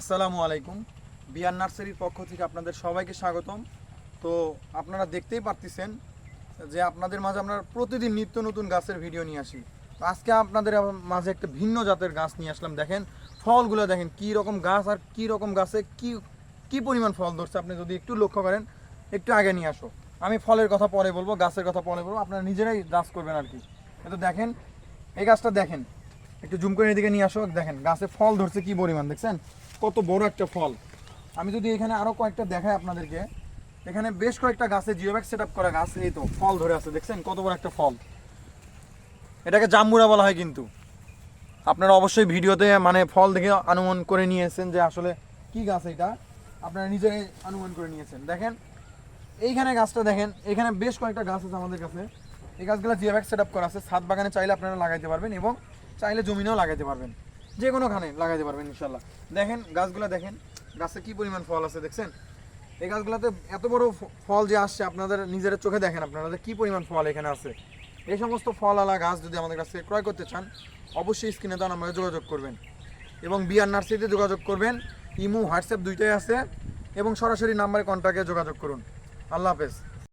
আসসালামু আলাইকুম। বিআর নার্সারির পক্ষ থেকে আপনাদের সবাইকে স্বাগতম। তো আপনারা দেখতেই পারতেছেন যে আপনাদের মাঝে আমরা প্রতিদিন নিত্য নতুন গাছের ভিডিও নিয়ে আসি। তো আজকে আপনাদের মাঝে একটা ভিন্ন জাতের গাছ নিয়ে আসলাম। দেখেন ফলগুলো, দেখেন কী রকম গাছ আর কী রকম গাছে কি কি পরিমাণ ফল ধরছে। আপনি যদি একটু লক্ষ্য করেন, একটু আগে নিয়ে আসো, আমি ফলের কথা পরে বলবো, গাছের কথা পরে বলবো, আপনারা নিজেরাই গাছ করবেন আর কি। তো দেখেন এই গাছটা, দেখেন একটু জুম করে এদিকে নিয়ে আসো। দেখেন গাছে ফল ধরছে কি পরিমাণ, দেখছেন কত বড় একটা ফল। আমি যদি এখানে আরো কয়েকটা দেখাই আপনাদেরকে, এখানে বেশ কয়েকটা গাছে জিওব্যাগ সেট আপ করা গাছ, এই তো ফল ধরে আছে, দেখছেন কত বড় একটা ফল। এটাকে জাম্বুরা বলা হয়, কিন্তু আপনারা অবশ্যই ভিডিওতে মানে ফল দেখে অনুমান করে নিয়েছেন যে আসলে কি গাছ এটা, আপনারা নিজেরাই অনুমান করে নিয়েছেন। দেখেন এইখানে গাছটা, দেখেন এখানে বেশ কয়েকটা গাছ আছে আমাদের কাছে। এই গাছগুলো জিওব্যাগ সেট আপ করা আছে, ছাদ বাগানে চাইলে আপনারা লাগাইতে পারবেন এবং চাইলে জমিনেও লাগাইতে পারবেন, যে কোনোখানে লাগাইতে পারবেন ইনশাল্লাহ। দেখেন গাছগুলো, দেখেন গাছে কি পরিমাণ ফল আছে, দেখছেন এই গাছগুলোতে এত বড় ফল যে আসছে, আপনাদের নিজের চোখে দেখেন আপনারা কি পরিমাণ ফল এখানে আছে। এই সমস্ত ফলওয়ালা গাছ যদি আমাদের কাছ থেকে ক্রয় করতে চান, অবশ্যই স্ক্রিনে দেওয়া নাম্বারে যোগাযোগ করবেন এবং বিআর নার্সারিতে যোগাযোগ করবেন। ইমো হোয়াটসঅ্যাপ দুইটাই আছে এবং সরাসরি নাম্বারে কন্ট্যাক্টে যোগাযোগ করুন। আল্লাহ হাফেজ।